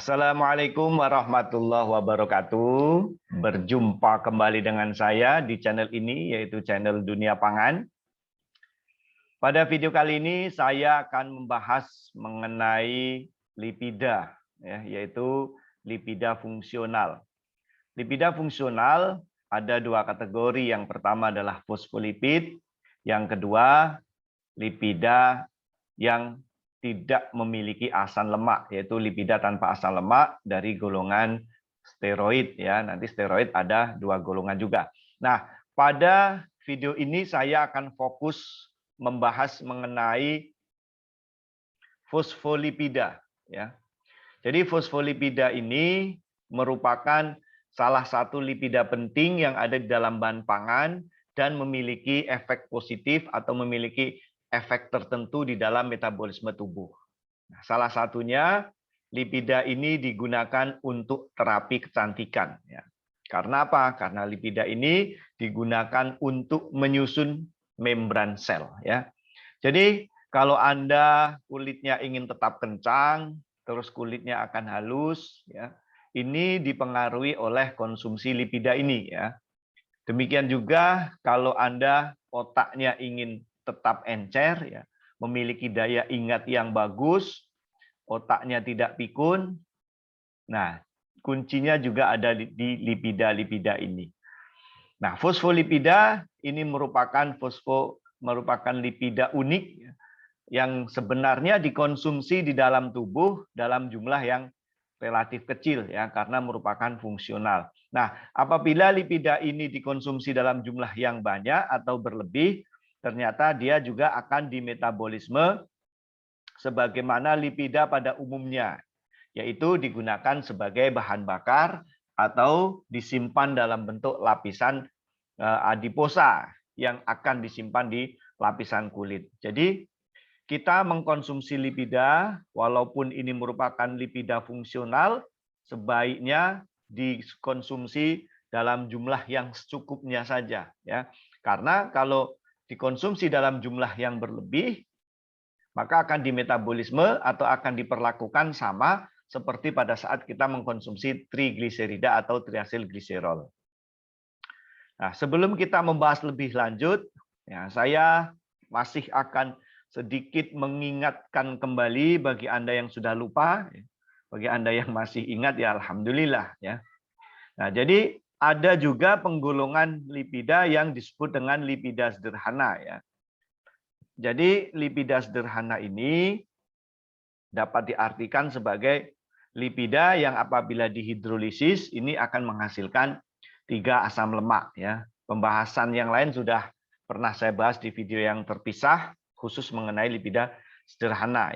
Assalamualaikum warahmatullahi wabarakatuh. Berjumpa kembali dengan saya di channel ini, yaitu channel Dunia Pangan. Pada video kali ini saya akan membahas mengenai lipida, yaitu lipida fungsional. Lipida fungsional ada dua kategori. Yang pertama adalah fosfolipid, yang kedua lipida yang tidak memiliki asam lemak, yaitu lipida tanpa asam lemak dari golongan steroid. Nanti steroid ada dua golongan juga. Nah, pada video ini saya akan fokus membahas mengenai fosfolipida. Jadi fosfolipida ini merupakan salah satu lipida penting yang ada di dalam bahan pangan dan memiliki efek positif atau memiliki efek tertentu di dalam metabolisme tubuh. Nah, salah satunya lipida ini digunakan untuk terapi kecantikan. Karena apa? Karena lipida ini digunakan untuk menyusun membran sel. Jadi kalau Anda kulitnya ingin tetap kencang, terus kulitnya akan halus, ini dipengaruhi oleh konsumsi lipida ini. Demikian juga kalau Anda otaknya ingin tetap encer, memiliki daya ingat yang bagus, otaknya tidak pikun. Nah, kuncinya juga ada di lipida-lipida ini. Nah, fosfolipida ini merupakan lipida unik yang sebenarnya dikonsumsi di dalam tubuh dalam jumlah yang relatif kecil, karena merupakan fungsional. Nah, apabila lipida ini dikonsumsi dalam jumlah yang banyak atau berlebih, ternyata dia juga akan dimetabolisme sebagaimana lipida pada umumnya, yaitu digunakan sebagai bahan bakar atau disimpan dalam bentuk lapisan adiposa yang akan disimpan di lapisan kulit. Jadi kita mengkonsumsi lipida, walaupun ini merupakan lipida fungsional, sebaiknya dikonsumsi dalam jumlah yang secukupnya saja. Karena kalau dikonsumsi dalam jumlah yang berlebih, maka akan dimetabolisme atau akan diperlakukan sama seperti pada saat kita mengkonsumsi trigliserida atau triasilgliserol. Nah, sebelum kita membahas lebih lanjut, saya masih akan sedikit mengingatkan kembali bagi Anda yang sudah lupa, bagi Anda yang masih ingat, ya alhamdulillah. Nah, jadi ada juga penggolongan lipida yang disebut dengan lipida sederhana. Jadi lipida sederhana ini dapat diartikan sebagai lipida yang apabila dihidrolisis ini akan menghasilkan 3 asam lemak. Pembahasan yang lain sudah pernah saya bahas di video yang terpisah khusus mengenai lipida sederhana.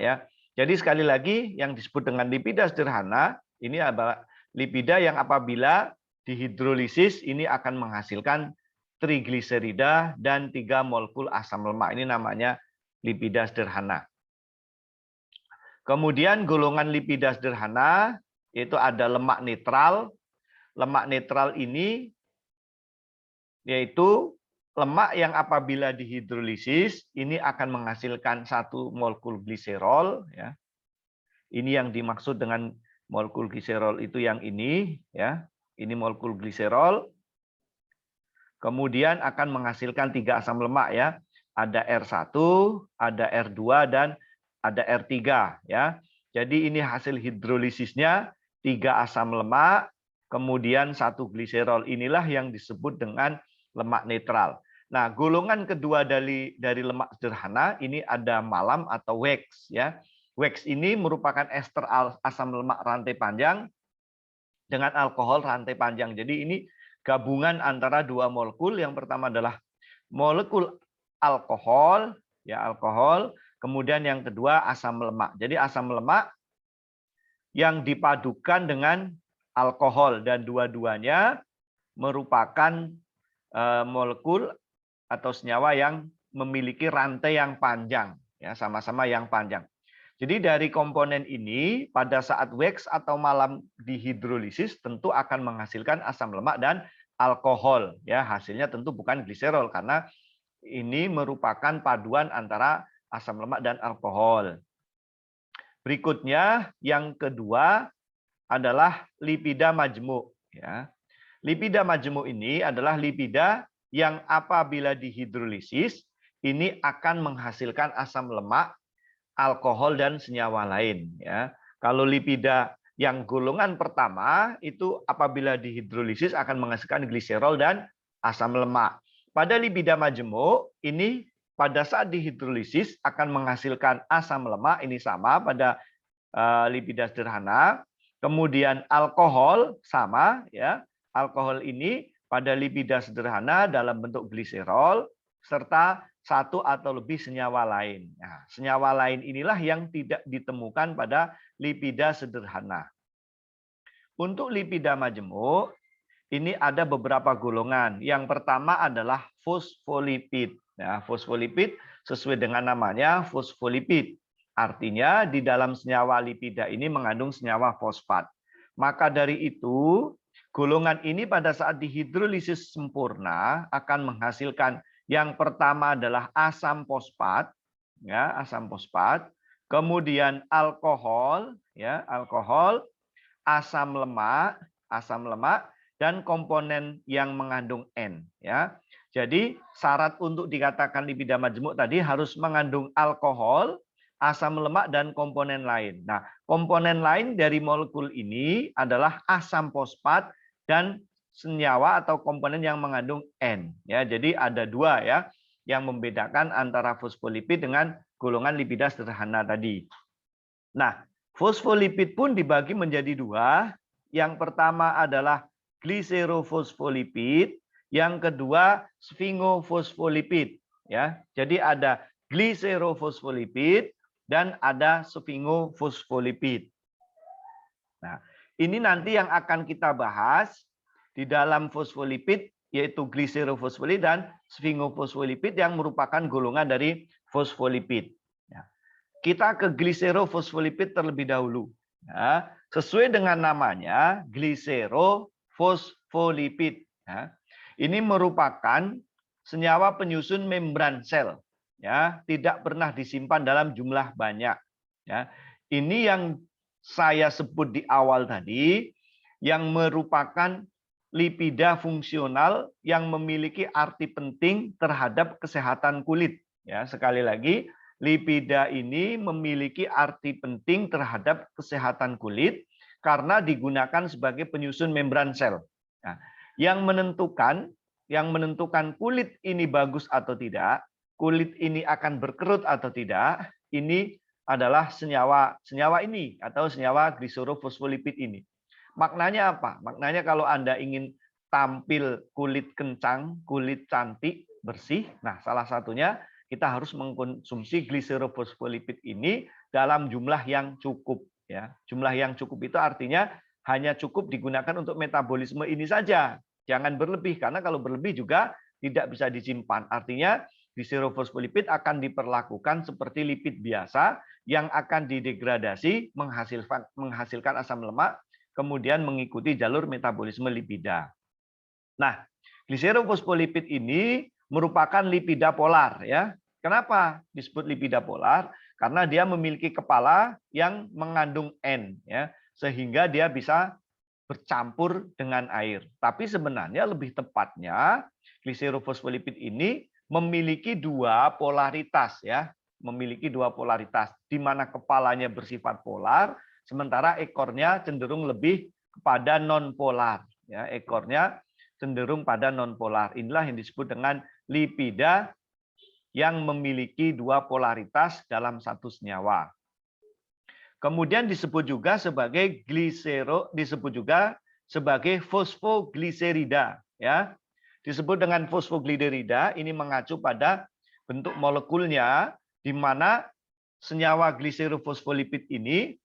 Jadi sekali lagi yang disebut dengan lipida sederhana ini adalah lipida yang apabila dihidrolisis ini akan menghasilkan trigliserida dan 3 molekul asam lemak. Ini namanya lipida sederhana. Kemudian golongan lipida sederhana yaitu ada lemak netral. Lemak netral ini yaitu lemak yang apabila dihidrolisis ini akan menghasilkan 1 molekul gliserol. Ini yang dimaksud dengan molekul gliserol itu yang ini. Ini molekul gliserol. Kemudian akan menghasilkan 3 asam lemak. Ada R1, ada R2, dan ada R3. Jadi ini hasil hidrolisisnya 3 asam lemak, kemudian 1 gliserol. Inilah yang disebut dengan lemak netral. Nah, golongan kedua dari lemak sederhana ini ada malam atau wax. Wax ini merupakan ester asam lemak rantai panjang dengan alkohol rantai panjang. Jadi ini gabungan antara 2 molekul. Yang pertama adalah molekul alkohol, alkohol. Kemudian yang kedua asam lemak. Jadi asam lemak yang dipadukan dengan alkohol dan dua-duanya merupakan molekul atau senyawa yang memiliki rantai yang panjang, sama-sama yang panjang. Jadi dari komponen ini pada saat wax atau malam dihidrolisis tentu akan menghasilkan asam lemak dan alkohol. Hasilnya tentu bukan gliserol karena ini merupakan paduan antara asam lemak dan alkohol. Berikutnya yang kedua adalah lipida majmuk. Ya. Lipida majmuk ini adalah lipida yang apabila dihidrolisis ini akan menghasilkan asam lemak, alkohol dan senyawa lain. Ya. Kalau lipida yang golongan pertama itu apabila dihidrolisis akan menghasilkan gliserol dan asam lemak. Pada lipida majemuk ini pada saat dihidrolisis akan menghasilkan asam lemak, ini sama pada lipida sederhana. Kemudian alkohol sama ya. Alkohol ini pada lipida sederhana dalam bentuk gliserol serta satu atau lebih senyawa lain. Nah, senyawa lain inilah yang tidak ditemukan pada lipida sederhana. Untuk lipida majemuk, ini ada beberapa golongan. Yang pertama adalah fosfolipid. Nah, fosfolipid sesuai dengan namanya fosfolipid. Artinya di dalam senyawa lipida ini mengandung senyawa fosfat. Maka dari itu, golongan ini pada saat dihidrolisis sempurna akan menghasilkan yang pertama adalah asam fosfat, ya, asam fosfat. Kemudian alkohol, ya, alkohol, asam lemak, dan komponen yang mengandung N. Ya. Jadi syarat untuk dikatakan lipida majemuk tadi harus mengandung alkohol, asam lemak, dan komponen lain. Nah, komponen lain dari molekul ini adalah asam fosfat dan senyawa atau komponen yang mengandung N. Ya, jadi ada dua ya yang membedakan antara fosfolipid dengan golongan lipida sederhana tadi. Nah, fosfolipid pun dibagi menjadi dua. Yang pertama adalah gliserofosfolipid, yang kedua sphingofosfolipid. Ya, jadi ada gliserofosfolipid dan ada sphingofosfolipid. Nah, ini nanti yang akan kita bahas di dalam fosfolipid, yaitu gliserofosfolipid dan sphingofosfolipid yang merupakan golongan dari fosfolipid. Kita ke gliserofosfolipid terlebih dahulu. Ya, sesuai dengan namanya, gliserofosfolipid. Ya, ini merupakan senyawa penyusun membran sel. Ya, tidak pernah disimpan dalam jumlah banyak. Ya, ini yang saya sebut di awal tadi, yang merupakan lipida fungsional yang memiliki arti penting terhadap kesehatan kulit. Ya, sekali lagi, lipida ini memiliki arti penting terhadap kesehatan kulit karena digunakan sebagai penyusun membran sel. Nah, yang menentukan kulit ini bagus atau tidak, kulit ini akan berkerut atau tidak, ini adalah senyawa ini atau senyawa gliserofosfolipid ini. Maknanya apa? Maknanya kalau Anda ingin tampil kulit kencang, kulit cantik, bersih, nah salah satunya kita harus mengkonsumsi gliserofosfolipid ini dalam jumlah yang cukup. Ya, jumlah yang cukup itu artinya hanya cukup digunakan untuk metabolisme ini saja. Jangan berlebih, karena kalau berlebih juga tidak bisa disimpan. Artinya gliserofosfolipid akan diperlakukan seperti lipid biasa yang akan didegradasi menghasilkan asam lemak, kemudian mengikuti jalur metabolisme lipida. Nah, gliserofosfolipid ini merupakan lipida polar ya. Kenapa disebut lipida polar? Karena dia memiliki kepala yang mengandung N ya, sehingga dia bisa bercampur dengan air. Tapi sebenarnya lebih tepatnya gliserofosfolipid ini memiliki dua polaritas ya, memiliki dua polaritas di mana kepalanya bersifat polar, sementara ekornya cenderung lebih kepada non polar ya, ekornya cenderung pada non polar. Inilah yang disebut dengan lipida yang memiliki dua polaritas dalam satu senyawa. Kemudian disebut juga sebagai fosfogliserida ya. Disebut dengan fosfogliserida, ini mengacu pada bentuk molekulnya di mana senyawa gliserofosfolipid ini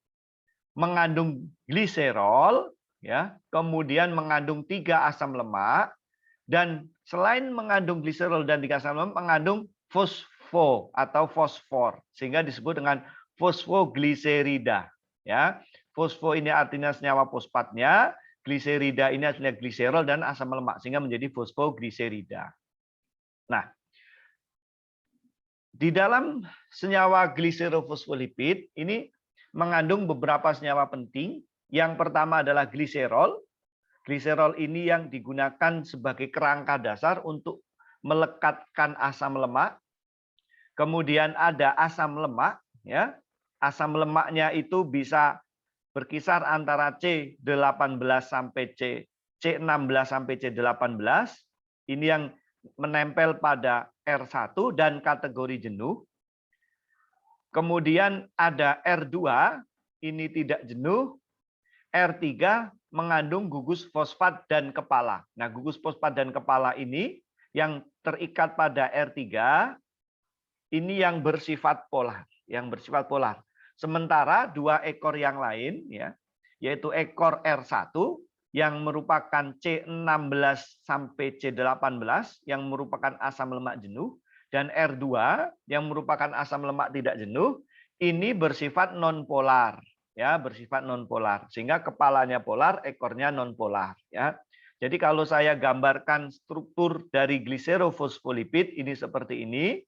mengandung gliserol ya, kemudian mengandung 3 asam lemak, dan selain mengandung gliserol dan 3 asam lemak mengandung fosfo atau fosfor, sehingga disebut dengan fosfogliserida ya. Fosfo ini artinya senyawa fosfatnya, gliserida ini artinya gliserol dan asam lemak, sehingga menjadi fosfogliserida. Nah, di dalam senyawa gliserofosfolipid ini mengandung beberapa senyawa penting Yang pertama adalah gliserol. Gliserol ini yang digunakan sebagai kerangka dasar untuk melekatkan asam lemak. Kemudian ada asam lemak, ya. Asam lemaknya itu bisa berkisar antara C18 sampai C16 sampai C18. Ini yang menempel pada R1 dan kategori jenuh. Kemudian ada R2, ini tidak jenuh. R3 mengandung gugus fosfat dan kepala. Nah, gugus fosfat dan kepala ini yang terikat pada R3 ini yang bersifat polar, Sementara dua ekor yang lain ya, yaitu ekor R1 yang merupakan C16 sampai C18 yang merupakan asam lemak jenuh dan R2 yang merupakan asam lemak tidak jenuh, ini bersifat non-polar. Ya, bersifat non-polar, sehingga kepalanya polar, ekornya non-polar. Ya, jadi kalau saya gambarkan struktur dari gliserofosfolipid ini seperti ini,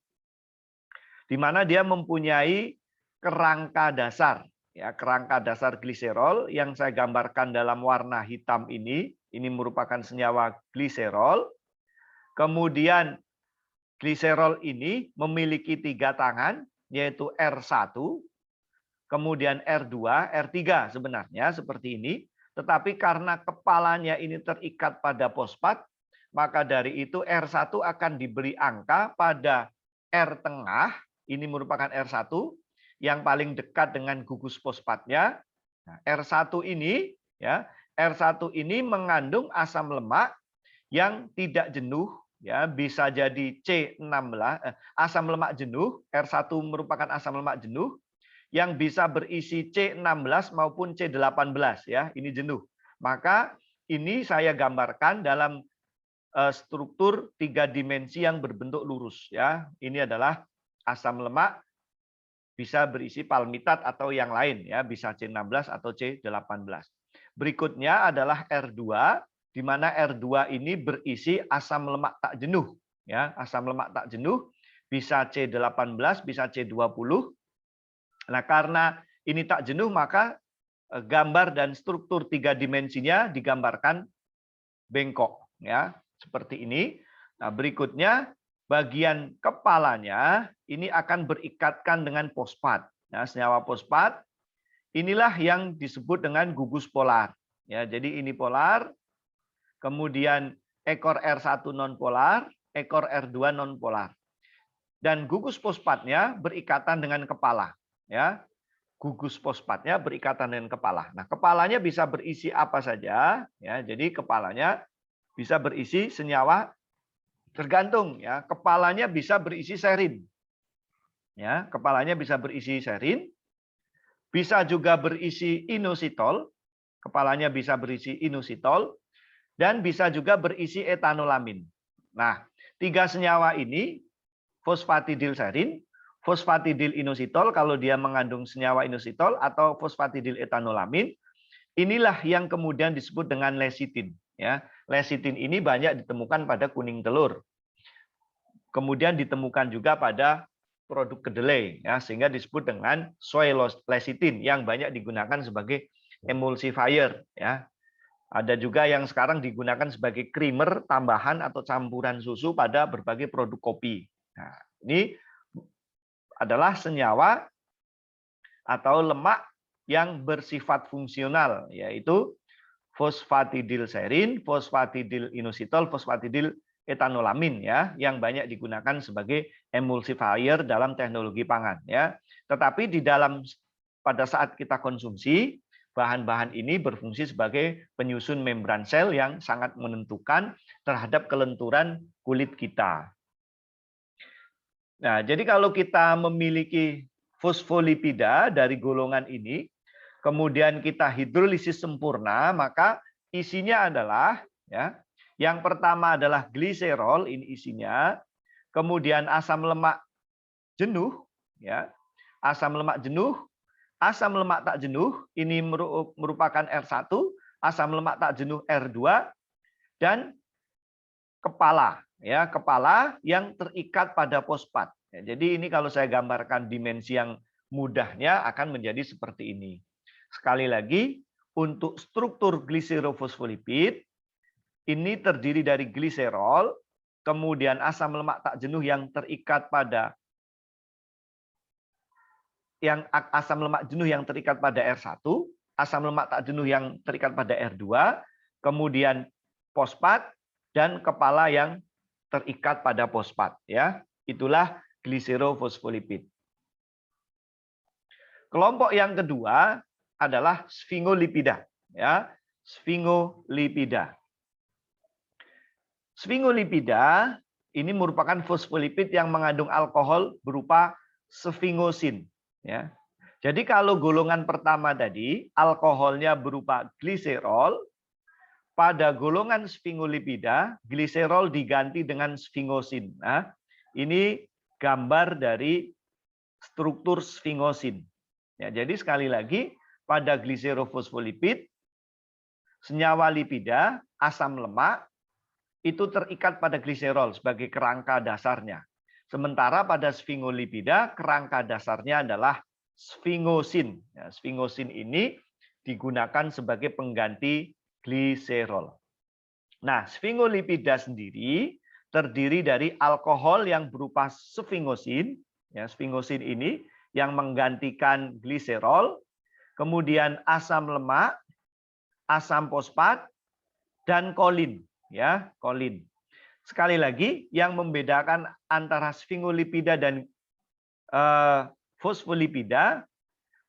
di mana dia mempunyai kerangka dasar, ya, kerangka dasar gliserol yang saya gambarkan dalam warna hitam ini merupakan senyawa gliserol. Kemudian gliserol ini memiliki 3 tangan, yaitu R1. Kemudian R2, R3 sebenarnya seperti ini. Tetapi karena kepalanya ini terikat pada fosfat, maka dari itu R1 akan diberi angka pada R tengah, ini merupakan R1, yang paling dekat dengan gugus fosfatnya. Nah, R1 ini, ya, R1 ini mengandung asam lemak yang tidak jenuh, ya, bisa jadi C16, asam lemak jenuh, R1 merupakan asam lemak jenuh, yang bisa berisi C16 maupun C18 ya, ini jenuh. Maka ini saya gambarkan dalam struktur 3 dimensi yang berbentuk lurus ya. Ini adalah asam lemak bisa berisi palmitat atau yang lain ya, bisa C16 atau C18. Berikutnya adalah R2 di mana R2 ini berisi asam lemak tak jenuh ya, asam lemak tak jenuh bisa C18, bisa C20. Nah, karena ini tak jenuh, maka gambar dan struktur 3 dimensinya digambarkan bengkok, ya, seperti ini. Nah, berikutnya bagian kepalanya ini akan berikatkan dengan fosfat. Nah, senyawa fosfat inilah yang disebut dengan gugus polar. Ya, jadi ini polar, kemudian ekor R1 non polar, ekor R2 non polar. Dan gugus fosfatnya berikatan dengan kepala. Ya, gugus fosfatnya berikatan dengan kepala. Nah, kepalanya bisa berisi apa saja, ya. Jadi kepalanya bisa berisi senyawa tergantung, ya. Kepalanya bisa berisi serin, ya. Kepalanya bisa berisi serin, bisa juga berisi inositol. Kepalanya bisa berisi inositol dan bisa juga berisi etanolamin. Nah, 3 senyawa ini, fosfatidilserin, fosfatidil inositol kalau dia mengandung senyawa inositol atau fosfatidil etanolamin, inilah yang kemudian disebut dengan lecitin. Ya, lecitin ini banyak ditemukan pada kuning telur. Kemudian ditemukan juga pada produk kedelai, ya, sehingga disebut dengan soy lecithin yang banyak digunakan sebagai emulsifier. Ya, ada juga yang sekarang digunakan sebagai creamer tambahan atau campuran susu pada berbagai produk kopi. Nah, ini adalah senyawa atau lemak yang bersifat fungsional, yaitu fosfatidilserin, fosfatidil inositol, fosfatidil etanolamin ya, yang banyak digunakan sebagai emulsifier dalam teknologi pangan ya. Tetapi di dalam pada saat kita konsumsi, bahan-bahan ini berfungsi sebagai penyusun membran sel yang sangat menentukan terhadap kelenturan kulit kita. Nah, jadi kalau kita memiliki fosfolipida dari golongan ini, kemudian kita hidrolisis sempurna, maka isinya adalah ya, yang pertama adalah gliserol, ini isinya, kemudian asam lemak jenuh, ya, asam lemak jenuh, asam lemak tak jenuh, ini merupakan R1, asam lemak tak jenuh R2, dan kepala, ya, kepala yang terikat pada fosfat. Ya, jadi ini kalau saya gambarkan dimensi yang mudahnya akan menjadi seperti ini. Sekali lagi, untuk struktur gliserofosfolipid ini terdiri dari gliserol, kemudian asam lemak tak jenuh yang terikat pada R1, asam lemak tak jenuh yang terikat pada R2, kemudian fosfat dan kepala yang terikat pada fosfat, ya. Itulah gliserofosfolipid. Kelompok yang kedua adalah sfingolipida, ya. Sfingolipida. Sfingolipida ini merupakan fosfolipid yang mengandung alkohol berupa sfingosin, ya. Jadi kalau golongan pertama tadi alkoholnya berupa gliserol, pada golongan sfingolipida gliserol diganti dengan sfingosin. Nah, ini gambar dari struktur sfingosin. Ya, jadi sekali lagi pada gliserofosfolipid senyawa lipida asam lemak itu terikat pada gliserol sebagai kerangka dasarnya. Sementara pada sfingolipida kerangka dasarnya adalah sfingosin. Ya, sfingosin ini digunakan sebagai pengganti gliserol. Nah, sfingolipida sendiri terdiri dari alkohol yang berupa sfingosin. Ya, sfingosin ini yang menggantikan gliserol, kemudian asam lemak, asam fosfat, dan kolin. Ya, kolin. Sekali lagi, yang membedakan antara sfingolipida dan fosfolipida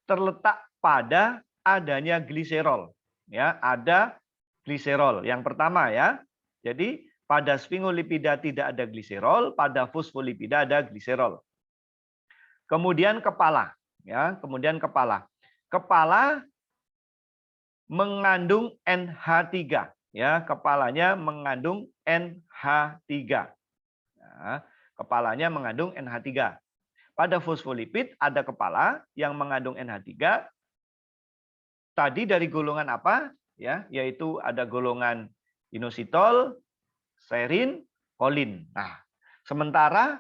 terletak pada adanya gliserol. Ya, ada gliserol. Yang pertama ya. Jadi pada sfingolipida tidak ada gliserol, pada fosfolipida ada gliserol. Kemudian kepala, ya, kemudian kepala. Kepala mengandung NH3. Ya, kepalanya mengandung NH3. Nah, kepalanya mengandung NH3. Pada fosfolipid ada kepala yang mengandung NH3. Tadi dari golongan apa? Ya, yaitu ada golongan inositol, serin, kolin. Nah, sementara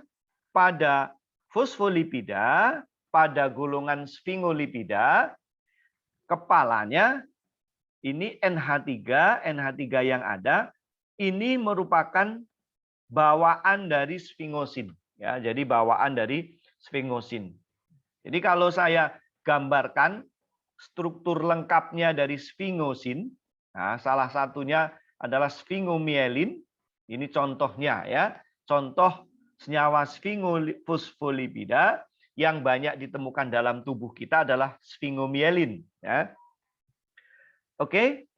pada fosfolipida, pada golongan sfingolipida, kepalanya ini NH3 yang ada ini merupakan bawaan dari sfingosin, ya. Jadi bawaan dari sfingosin. Jadi kalau saya gambarkan struktur lengkapnya dari sfingosin, nah salah satunya adalah sfingomielin. Ini contohnya ya. Contoh senyawa sfingofosfolipida yang banyak ditemukan dalam tubuh kita adalah sfingomielin, ya. Oke,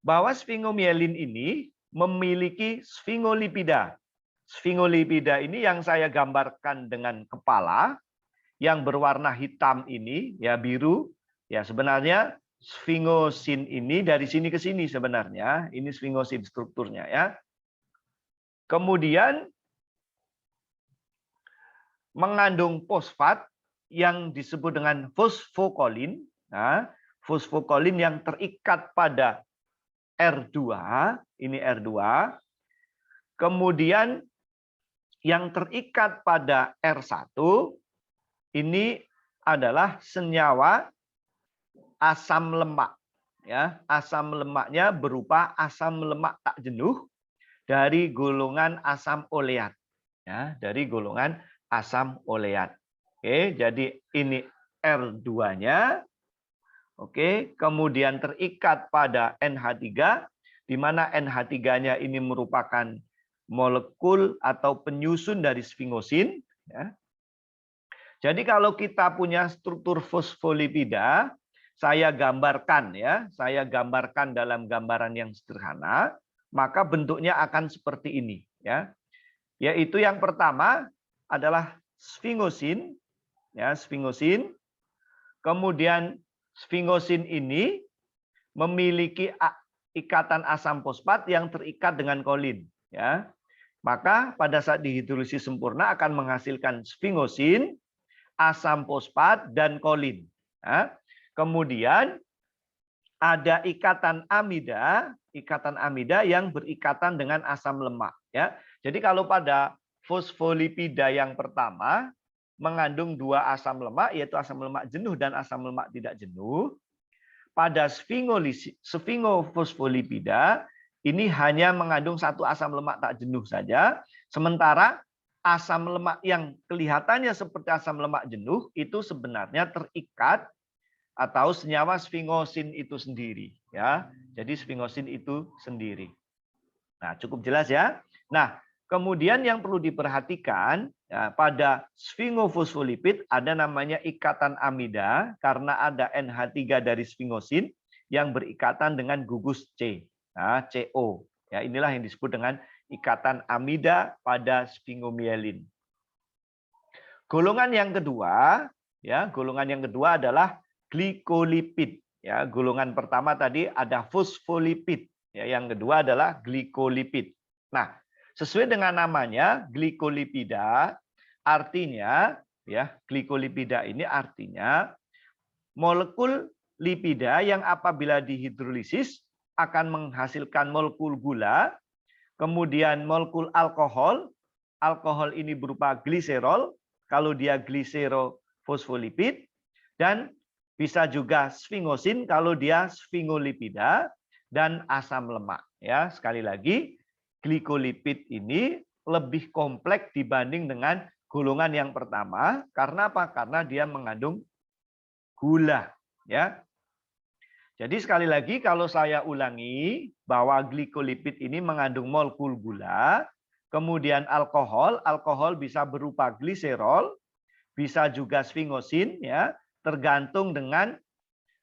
bahwa sfingomielin ini memiliki sfingolipida. Sfingolipida ini yang saya gambarkan dengan kepala, yang berwarna hitam ini, ya biru, ya sebenarnya sfingosin ini dari sini ke sini sebenarnya. Ini sfingosin strukturnya ya. Kemudian mengandung fosfat yang disebut dengan fosfokolin. Nah, fosfokolin yang terikat pada R2, ini R2. Kemudian yang terikat pada R1, ini adalah senyawa asam lemak. Ya, asam lemaknya berupa asam lemak tak jenuh dari golongan asam oleat. Ya, dari golongan asam oleat. Oke, jadi ini R2-nya. Oke, kemudian terikat pada NH3, di mana NH3-nya ini merupakan molekul atau penyusun dari sfingosin. Ya. Jadi kalau kita punya struktur fosfolipida, saya gambarkan ya, saya gambarkan dalam gambaran yang sederhana, maka bentuknya akan seperti ini ya. Yaitu yang pertama adalah sfingosin, ya, sfingosin. Kemudian sfingosin ini memiliki ikatan asam fosfat yang terikat dengan kolin, ya. Maka pada saat dihidrolisis sempurna akan menghasilkan sfingosin, asam fosfat dan kolin. Ya. Kemudian ada ikatan amida yang berikatan dengan asam lemak, ya. Jadi kalau pada fosfolipida yang pertama mengandung dua asam lemak, yaitu asam lemak jenuh dan asam lemak tidak jenuh. pada sfingofosfolipida ini hanya mengandung satu asam lemak tak jenuh saja, sementara asam lemak yang kelihatannya seperti asam lemak jenuh itu sebenarnya terikat atau senyawa sfingosin itu sendiri, ya. Jadi sfingosin itu sendiri. Nah, cukup jelas ya. Nah, kemudian yang perlu diperhatikan ya, pada sfingofosfolipid ada namanya ikatan amida karena ada NH3 dari sfingosin yang berikatan dengan gugus C, nah, CO. Ya, inilah yang disebut dengan ikatan amida pada sfingomielin. Golongan yang kedua, ya, golongan yang kedua adalah glikolipid. Ya, golongan pertama tadi ada fosfolipid. Ya, yang kedua adalah glikolipid. Nah, sesuai dengan namanya glikolipida, artinya ya glikolipida ini artinya molekul lipida yang apabila dihidrolisis akan menghasilkan molekul gula, kemudian molekul alkohol. Alkohol ini berupa gliserol, kalau dia gliserofosfolipid, dan bisa juga sfingosin kalau dia sfingolipida, dan asam lemak. Ya, sekali lagi, glikolipid ini lebih kompleks dibanding dengan golongan yang pertama. Karena apa? Karena dia mengandung gula. Ya. Jadi sekali lagi kalau saya ulangi bahwa glikolipid ini mengandung molekul gula, kemudian alkohol, alkohol bisa berupa gliserol, bisa juga sfingosin, ya, tergantung dengan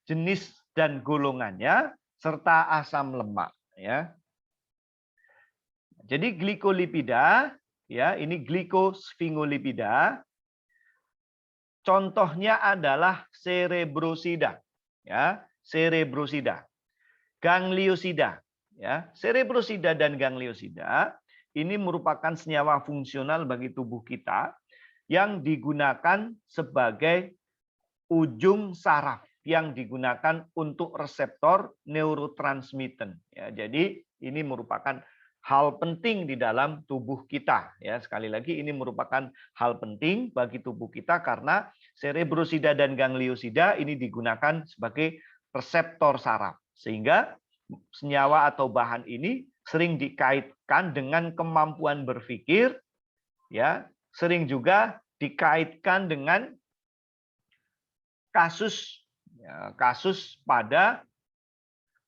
jenis dan golongannya serta asam lemak, ya. Jadi glikolipida, ya, ini glikosfingolipida. Contohnya adalah cerebrosida, ya, cerebrosida, gangliosida, ya, cerebrosida dan gangliosida ini merupakan senyawa fungsional bagi tubuh kita yang digunakan sebagai ujung saraf yang digunakan untuk reseptor neurotransmitten. Ya, jadi ini merupakan hal penting di dalam tubuh kita. Ya, sekali lagi ini merupakan hal penting bagi tubuh kita karena cerebrosida dan gangliosida ini digunakan sebagai reseptor saraf. Sehingga senyawa atau bahan ini sering dikaitkan dengan kemampuan berpikir, ya, sering juga dikaitkan dengan kasus pada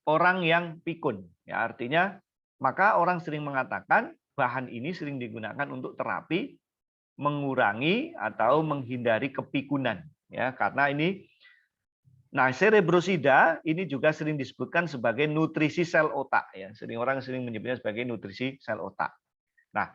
orang yang pikun. Ya, artinya maka orang sering mengatakan bahan ini sering digunakan untuk terapi mengurangi atau menghindari kepikunan. Ya, karena ini, nah, cerebrosida ini juga sering disebutkan sebagai nutrisi sel otak. Ya, orang sering menyebutnya sebagai nutrisi sel otak. Nah,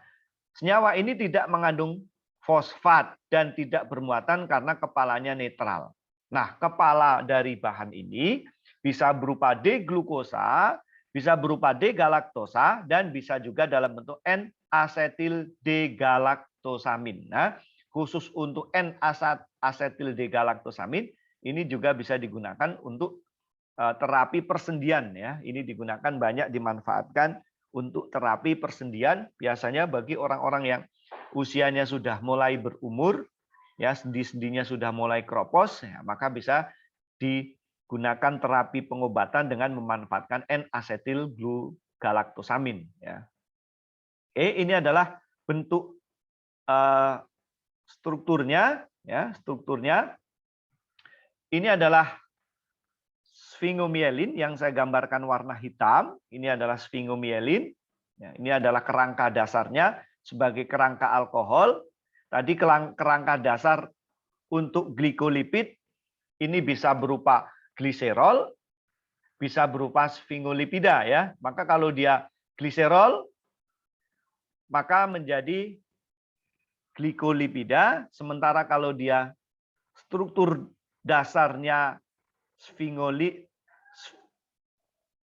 senyawa ini tidak mengandung fosfat dan tidak bermuatan karena kepalanya netral. Nah, kepala dari bahan ini bisa berupa D-glukosa, bisa berupa D-galaktosa, dan bisa juga dalam bentuk N-asetil D-galaktosamin. Nah, khusus untuk N-asetil D-galaktosamin, ini juga bisa digunakan untuk terapi persendian. Ya, ini digunakan banyak dimanfaatkan untuk terapi persendian, biasanya bagi orang-orang yang usianya sudah mulai berumur, ya, sendi-sendinya sudah mulai keropos, ya, maka bisa digunakan terapi pengobatan dengan memanfaatkan N-asetil galaktosamin. Ya. Ini adalah bentuk strukturnya, ya, strukturnya. Ini adalah sfingomielin yang saya gambarkan warna hitam. Ini adalah sfingomielin. Ya, ini adalah kerangka dasarnya sebagai kerangka alkohol. Tadi kerangka dasar untuk glikolipid ini bisa berupa gliserol, bisa berupa sfingolipida, ya. Maka kalau dia gliserol maka menjadi glikolipida, sementara kalau dia struktur dasarnya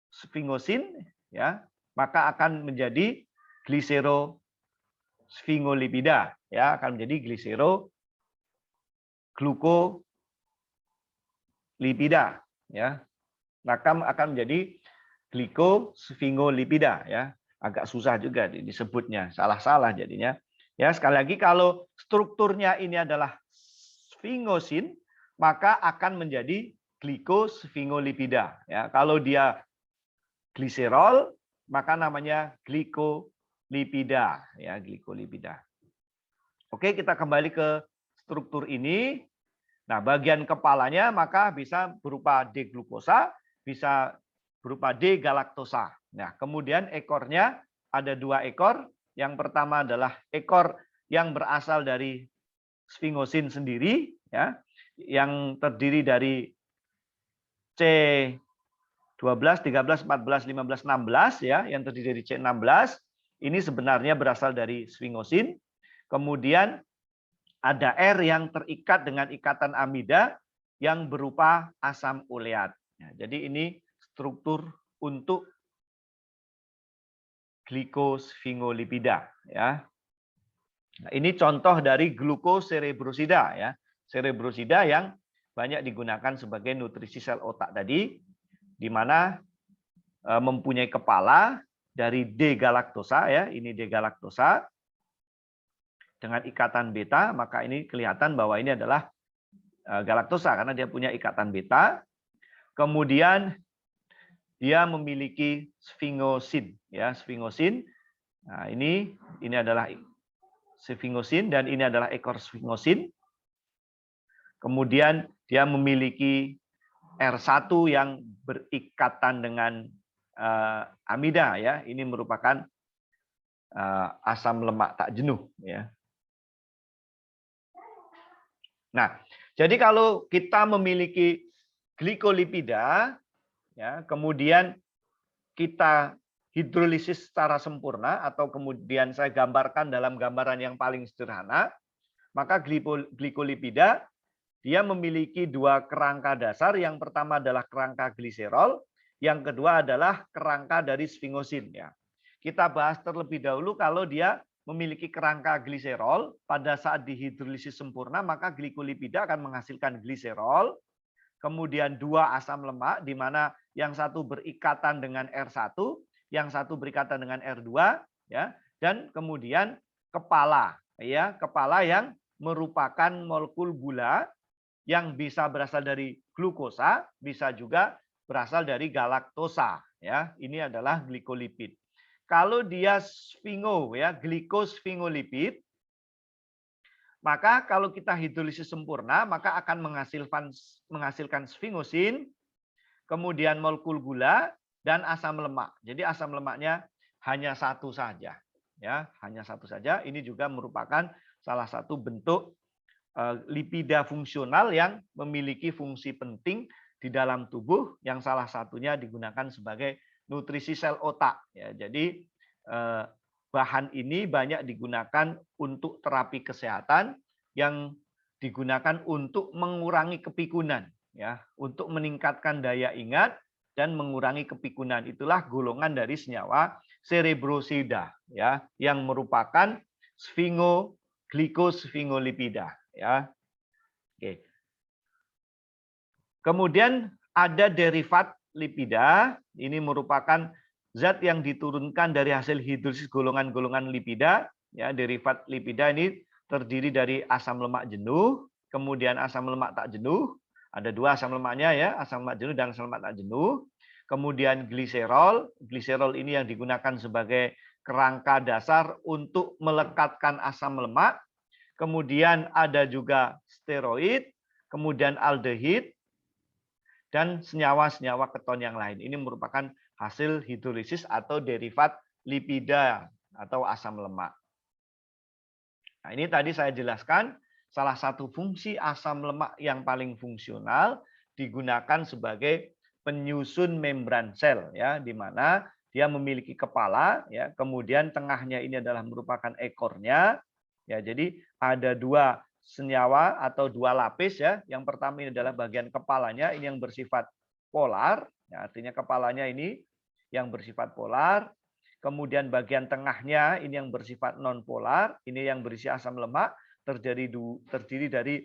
sfingosin, ya, maka akan menjadi gliserosfingolipida, ya, akan menjadi gliseroglukolipida, ya, maka akan menjadi glikosfingolipida, ya, agak susah juga disebutnya, salah-salah jadinya. Ya, sekali lagi kalau strukturnya ini adalah sfingosin, maka akan menjadi glikosfingolipida. Ya, kalau dia gliserol, maka namanya glikolipida. Ya, glikolipida. Oke, kita kembali ke struktur ini. Nah, bagian kepalanya maka bisa berupa D-glukosa, bisa berupa D-galaktosa. Nah, kemudian ekornya ada 2 ekor. Yang pertama adalah ekor yang berasal dari sfingosin sendiri, ya, yang terdiri dari C12, 13, 14, 15, 16, ya, yang terdiri dari C16. Ini sebenarnya berasal dari sfingosin. Kemudian ada R yang terikat dengan ikatan amida yang berupa asam oleat. Nah, jadi ini struktur untuk glikosfingolipida. Ya. Nah, ini contoh dari glukoserebrosida. Ya. Serebrosida yang banyak digunakan sebagai nutrisi sel otak tadi, di mana mempunyai kepala dari D-galaktosa. Ya. Ini D-galaktosa. Dengan ikatan beta, maka ini kelihatan bahwa ini adalah galaktosa karena dia punya ikatan beta. Kemudian dia memiliki sfingosin, ya, sfingosin. Nah, ini adalah sfingosin dan ini adalah ekor sfingosin. Kemudian dia memiliki R1 yang berikatan dengan amida, ya. Ini merupakan asam lemak tak jenuh, ya. Nah, jadi kalau kita memiliki glikolipida, ya, kemudian kita hidrolisis secara sempurna, atau kemudian saya gambarkan dalam gambaran yang paling sederhana, maka glikolipida dia memiliki 2 kerangka dasar. Yang pertama adalah kerangka gliserol, yang kedua adalah kerangka dari sfingosin. Ya. Kita bahas terlebih dahulu kalau dia memiliki kerangka gliserol, pada saat dihidrolisis sempurna, maka glikolipida akan menghasilkan gliserol, kemudian 2 asam lemak, di mana yang satu berikatan dengan R1, yang satu berikatan dengan R2, ya, dan kemudian kepala, ya, kepala yang merupakan molekul gula yang bisa berasal dari glukosa, bisa juga berasal dari galaktosa, ya. Ini adalah glikolipid. Kalau dia sfingo, ya, glikosfingolipid, maka kalau kita hidrolisis sempurna, maka akan menghasilkan sfingosin, kemudian molekul gula dan asam lemak. Jadi asam lemaknya hanya satu saja, ya, hanya satu saja. Ini juga merupakan salah satu bentuk lipida fungsional yang memiliki fungsi penting di dalam tubuh, yang salah satunya digunakan sebagai nutrisi sel otak. Ya, jadi bahan ini banyak digunakan untuk terapi kesehatan, yang digunakan untuk mengurangi kepikunan, ya, untuk meningkatkan daya ingat dan mengurangi kepikunan. Itulah golongan dari senyawa serebrosida, ya, yang merupakan glikosfingolipida, ya. Oke. Kemudian ada derivat lipida, ini merupakan zat yang diturunkan dari hasil hidrolisis golongan-golongan lipida. Ya, derivat lipida ini terdiri dari asam lemak jenuh, kemudian asam lemak tak jenuh. Ada 2 asam lemaknya, ya, asam lemak jenuh dan asam lemak tak jenuh. Kemudian gliserol. Gliserol ini yang digunakan sebagai kerangka dasar untuk melekatkan asam lemak. Kemudian ada juga steroid, kemudian aldehid, dan senyawa-senyawa keton yang lain. Ini merupakan hasil hidrolisis atau derivat lipida atau asam lemak. Nah, ini tadi saya jelaskan salah satu fungsi asam lemak yang paling fungsional digunakan sebagai penyusun membran sel, ya, di mana dia memiliki kepala, ya, kemudian tengahnya ini adalah merupakan ekornya, ya. Jadi ada 2 senyawa atau 2 lapis, ya. Yang pertama ini adalah bagian kepalanya, ini yang bersifat polar, ya, artinya kepalanya ini yang bersifat polar. Kemudian bagian tengahnya ini yang bersifat non-polar, ini yang berisi asam lemak, terdiri dari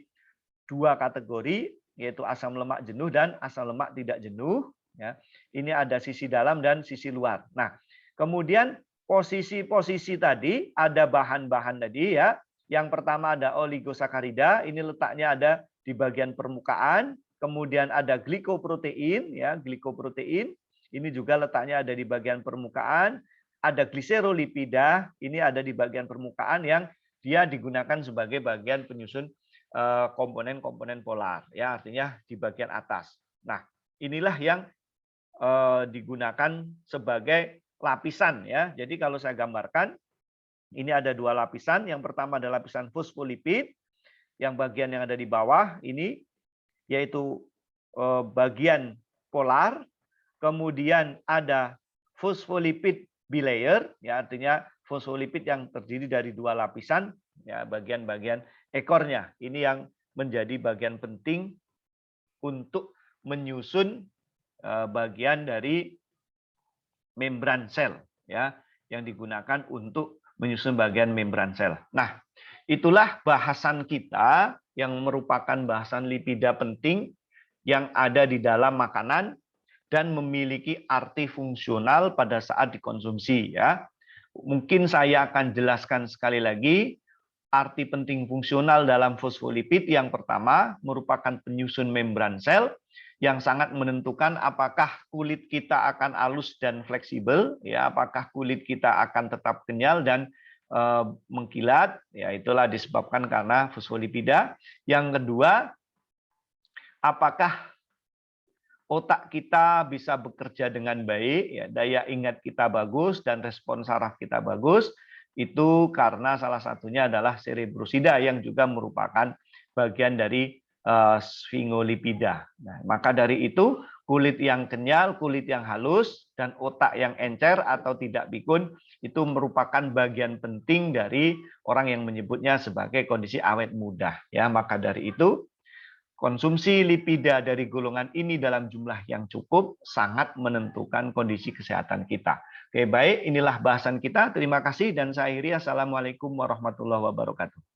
2 kategori, yaitu asam lemak jenuh dan asam lemak tidak jenuh. Ya. Ini ada sisi dalam dan sisi luar. Nah, kemudian posisi-posisi tadi ada bahan-bahan tadi, ya. Yang pertama ada oligosakarida, ini letaknya ada di bagian permukaan. kemudian ada glikoprotein, ya, glikoprotein. Ini juga letaknya ada di bagian permukaan. Ada gliserolipida, ini ada di bagian permukaan yang dia digunakan sebagai bagian penyusun komponen-komponen polar, ya, artinya di bagian atas. Nah, inilah yang digunakan sebagai lapisan, ya. Jadi kalau saya gambarkan, ini ada dua lapisan. Yang pertama adalah lapisan fosfolipid, yang bagian yang ada di bawah ini yaitu bagian polar. Kemudian ada fosfolipid bilayer, ya, artinya fosfolipid yang terdiri dari dua lapisan, ya, bagian-bagian ekornya. Ini yang menjadi bagian penting untuk menyusun bagian dari membran sel, ya, yang digunakan untuk menyusun bagian membran sel. Nah, itulah bahasan kita yang merupakan bahasan lipida penting yang ada di dalam makanan dan memiliki arti fungsional pada saat dikonsumsi, ya. Mungkin saya akan jelaskan sekali lagi arti penting fungsional dalam fosfolipid. Yang pertama merupakan penyusun membran sel yang sangat menentukan apakah kulit kita akan halus dan fleksibel, ya, apakah kulit kita akan tetap kenyal dan mengkilat, ya, itulah disebabkan karena fosfolipida. Yang kedua, apakah otak kita bisa bekerja dengan baik, ya, daya ingat kita bagus dan respon saraf kita bagus, itu karena salah satunya adalah cerebrosida yang juga merupakan bagian dari sfingolipida. Nah, maka dari itu kulit yang kenyal, kulit yang halus, dan otak yang encer atau tidak pikun itu merupakan bagian penting dari orang yang menyebutnya sebagai kondisi awet muda. Ya, maka dari itu konsumsi lipida dari golongan ini dalam jumlah yang cukup sangat menentukan kondisi kesehatan kita. Oke, baik, inilah bahasan kita. Terima kasih dan saya akhiri. Assalamualaikum warahmatullahi wabarakatuh.